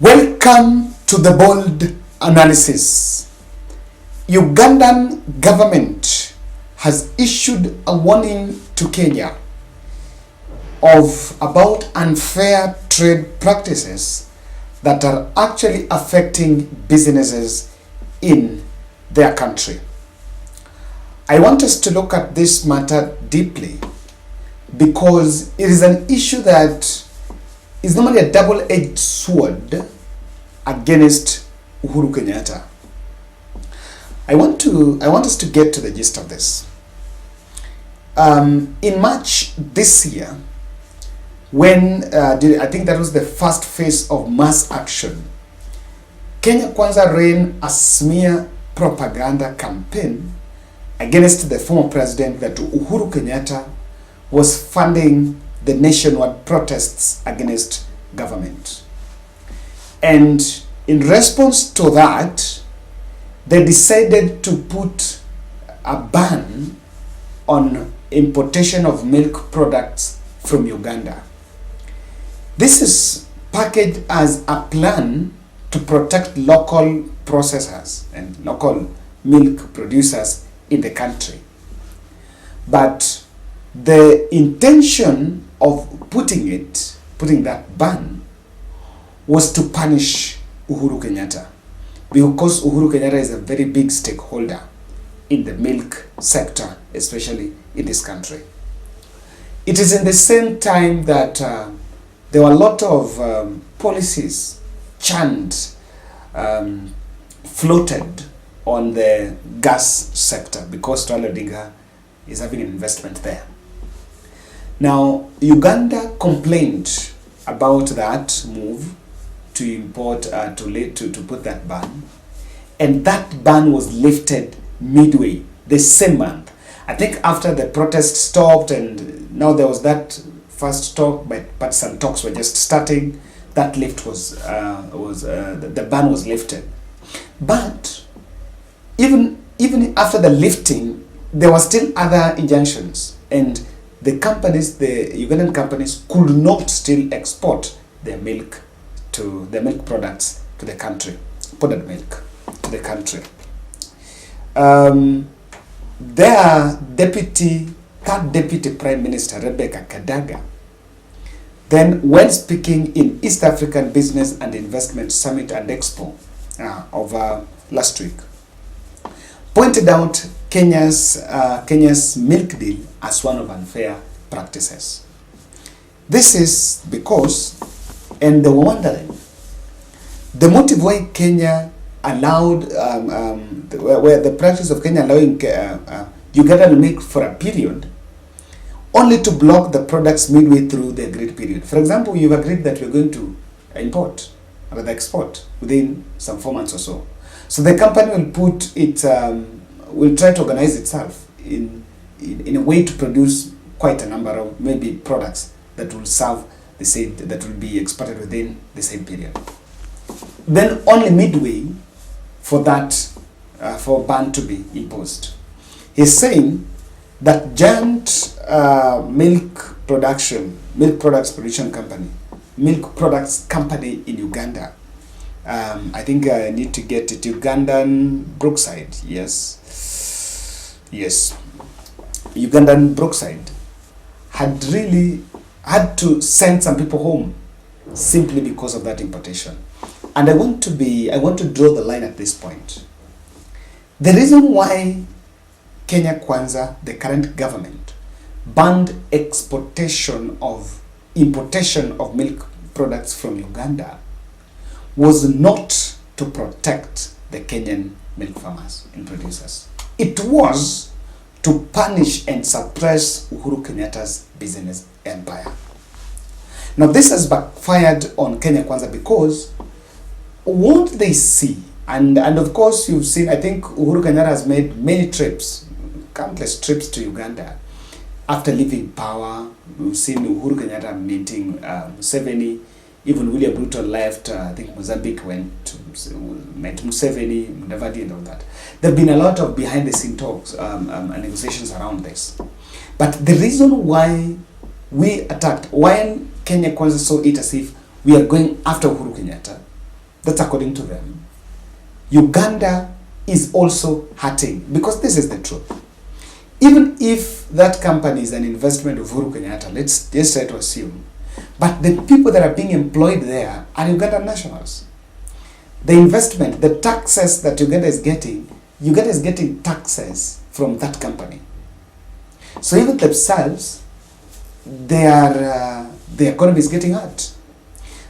Welcome to the bold analysis. Ugandan government has issued a warning to Kenya of about unfair trade practices that are actually affecting businesses in their country. I want us to look at this matter deeply because it is an issue that is normally a double-edged sword against Uhuru Kenyatta. I want us to get to the gist of this. In March this year, when I think that was the first phase of mass action, Kenya Kwanza ran a smear propaganda campaign against the former president that Uhuru Kenyatta was funding the nationwide protests against government. And in response to that, they decided to put a ban on importation of milk products from Uganda. This is packaged as a plan to protect local processors and local milk producers in the country. But the intention of putting that ban was to punish Uhuru Kenyatta, because Uhuru Kenyatta is a very big stakeholder in the milk sector, especially in this country. It is in the same time that there were a lot of policies floated on the gas sector because Raila Odinga is having an investment there. Now, Uganda complained about that move to import, to put that ban, and that ban was lifted midway the same month. I think after the protest stopped, and now there was that first talk, but some talks were just starting. That lift the ban was lifted, but even after the lifting, there were still other injunctions, and the Ugandan companies could not still export their milk products to the country, powdered milk to the country. Their third deputy prime minister, Rebecca Kadaga, then when speaking in East African Business and Investment Summit and Expo over last week, pointed out Kenya's milk deal as one of unfair practices. This is because, and they were wondering, the motive why Kenya allowed, where the practice of Kenya allowing Ugandan milk for a period, only to block the products midway through the agreed period. For example, you've agreed that you're going to import or rather export within some 4 months or so. So the company will put it, will try to organize itself in a way to produce quite a number of maybe products that will serve the same, that will be exported within the same period. Then only midway for that, for ban to be imposed. He's saying that giant milk products production company, milk products company in Uganda, I think I need to get it, Ugandan Brookside, yes, Ugandan Brookside had to send some people home simply because of that importation. And I want to draw the line at this point. The reason why Kenya Kwanza, the current government, banned importation of milk products from Uganda was not to protect the Kenyan milk farmers and producers. It was to punish and suppress Uhuru Kenyatta's business empire. Now this has backfired on Kenya Kwanza because what they see, and of course you've seen, I think Uhuru Kenyatta has made many trips, countless trips to Uganda after leaving power. We've seen Uhuru Kenyatta meeting Museveni. Even William Ruto left, I think Mozambique met Museveni, Mudavadi and all that. There have been a lot of behind the scene talks and negotiations around this. But the reason why why Kenya Kwanza saw it as if we are going after Uhuru Kenyatta That's according to them. Uganda is also hurting, because this is the truth. Even if that company is an investment of Uhuru Kenyatta, let's just try to assume, but the people that are being employed there are Ugandan nationals. The investment, the taxes that Uganda is getting taxes from that company. So even themselves, the economy is getting hurt.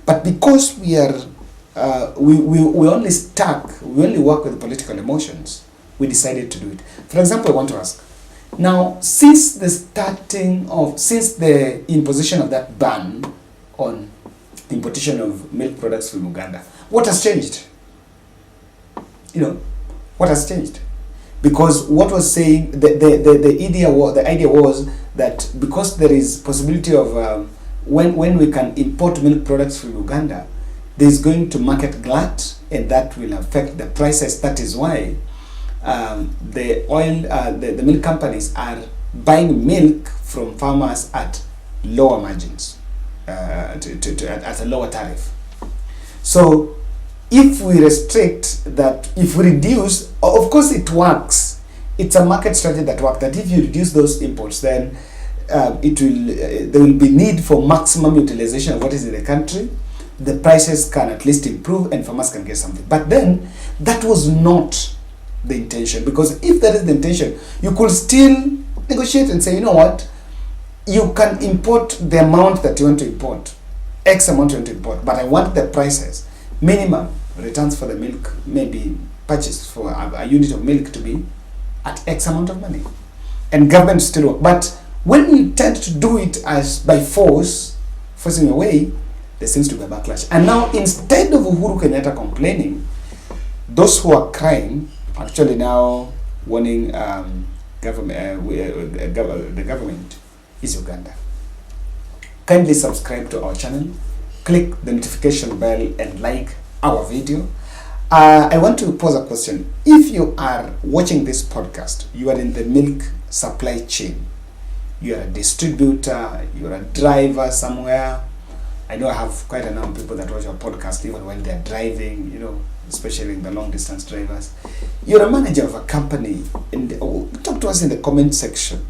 But because we are, we only work with political emotions, we decided to do it. For example, I want to ask, now, since the imposition of that ban on importation of milk products from Uganda, what has changed? What has changed? Because what was saying, the idea was that because there is possibility of when we can import milk products from Uganda, there is going to market glut, and that will affect the prices. That is why the milk companies are buying milk from farmers at lower margins, at a lower tariff. So if we restrict that, if we reduce, of course it works. It's a market strategy that works. That if you reduce those imports, then there will be need for maximum utilization of what is in the country. The prices can at least improve, and farmers can get something. But then that was not the intention, because if that is the intention, you could still negotiate and say, you know what, you can import the amount that you want to import, X amount you want to import, but I want the prices, minimum returns for the milk, maybe purchase for a unit of milk to be at X amount of money, and government still work. But when we tend to do it as by forcing away, there seems to be a backlash. And now, instead of Uhuru Kenyatta complaining, those who are crying actually now warning the government is Uganda. Kindly subscribe to our channel, click the notification bell, and like our video. I want to pose a question. If you are watching this podcast, you are in the milk supply chain, you are a distributor, you are a driver somewhere. I know I have quite a number of people that watch our podcast even when they are driving, especially in the long distance drivers. You're a manager of a company, and talk to us in the comment section.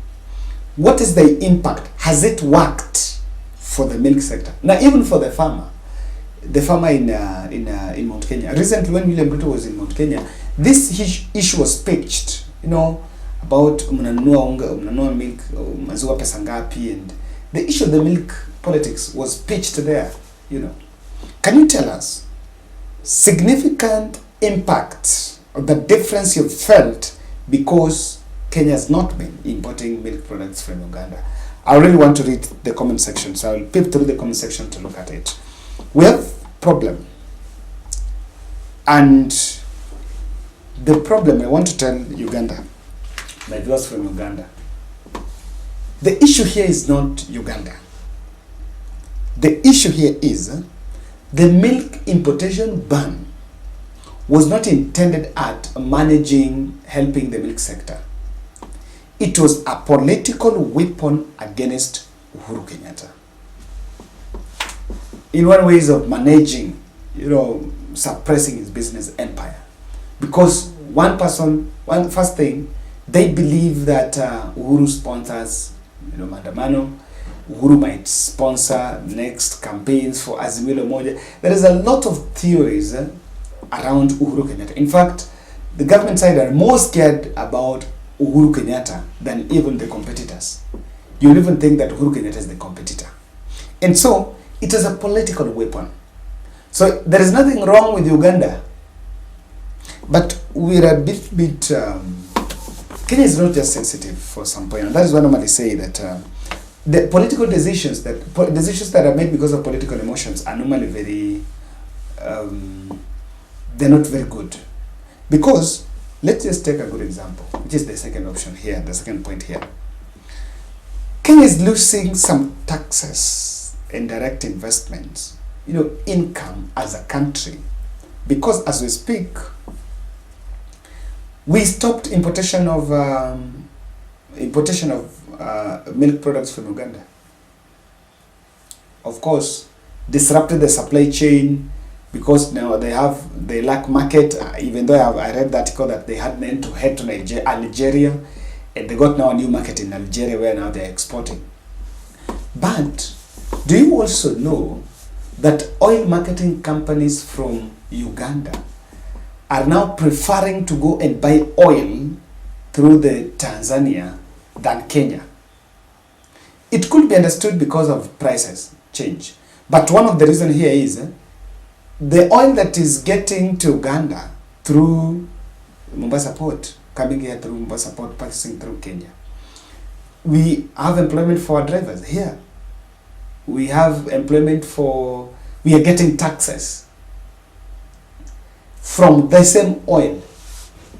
What is the impact? Has it worked for the milk sector? Now, even for the farmer in Mount Kenya. Recently, when William Ruto was in Mount Kenya, this issue was pitched, about mnanunua milk, maziwa pesa ngapi, and the issue of the milk politics was pitched there, Can you tell us significant impact of the difference you've felt because Kenya has not been importing milk products from Uganda? I really want to read the comment section, so I'll peep through the comment section to look at it. We have problem, and the problem I want to tell Uganda, my viewers from Uganda, the issue here is not Uganda. The issue here is the milk importation ban was not intended at helping the milk sector. It was a political weapon against Uhuru Kenyatta. In one way of managing, suppressing his business empire. Because first thing, they believe that Uhuru sponsors, maandamano. Uhuru might sponsor next campaigns for Azimio Moja. There is a lot of theories around Uhuru Kenyatta. In fact, the government side are more scared about Uhuru Kenyatta than even the competitors. You even think that Uhuru Kenyatta is the competitor. And so, it is a political weapon. So, there is nothing wrong with Uganda. But we're a bit Kenya is not just sensitive for some point. And that is why I normally say that the political decisions that are made because of political emotions are normally they're not very good. Because, let's just take a good example, which is the second option here, the second point here. Kenya is losing some taxes and direct investments, income as a country. Because as we speak, we stopped importation of milk products from Uganda. Of course, disrupted the supply chain, because now they lack market, even though I read the article that they had meant to head to Algeria, and they got now a new market in Algeria where now they're exporting. But do you also know that oil marketing companies from Uganda are now preferring to go and buy oil through the Tanzania than Kenya? It could be understood because of prices change. But one of the reasons here is the oil that is getting to Uganda through Mombasa Port, coming here through Mombasa Port, passing through Kenya. We have employment for our drivers here. We have employment for, we are getting taxes from the same oil.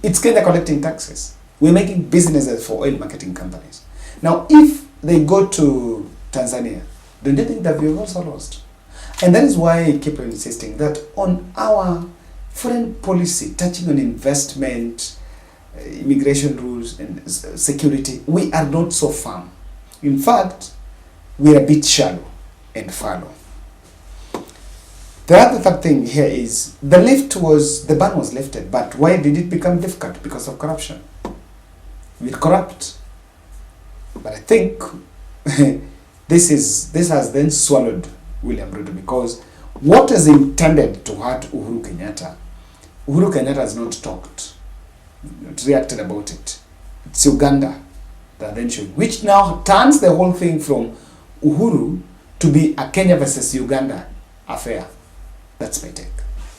It's Kenya collecting taxes. We're making businesses for oil marketing companies. Now, if they go to Tanzania, don't you think that we've also lost? And that is why I keep insisting that on our foreign policy touching on investment, immigration rules and security, we are not so firm. In fact, we are a bit shallow and fallow. The other third thing here is the ban was lifted, but why did it become difficult? Because of corruption. We're corrupt. But I think this has then swallowed William Ruto, because what is intended to hurt Uhuru Kenyatta has not talked, not reacted about it. It's Uganda that then showing, which now turns the whole thing from Uhuru to be a Kenya versus Uganda affair. That's my take.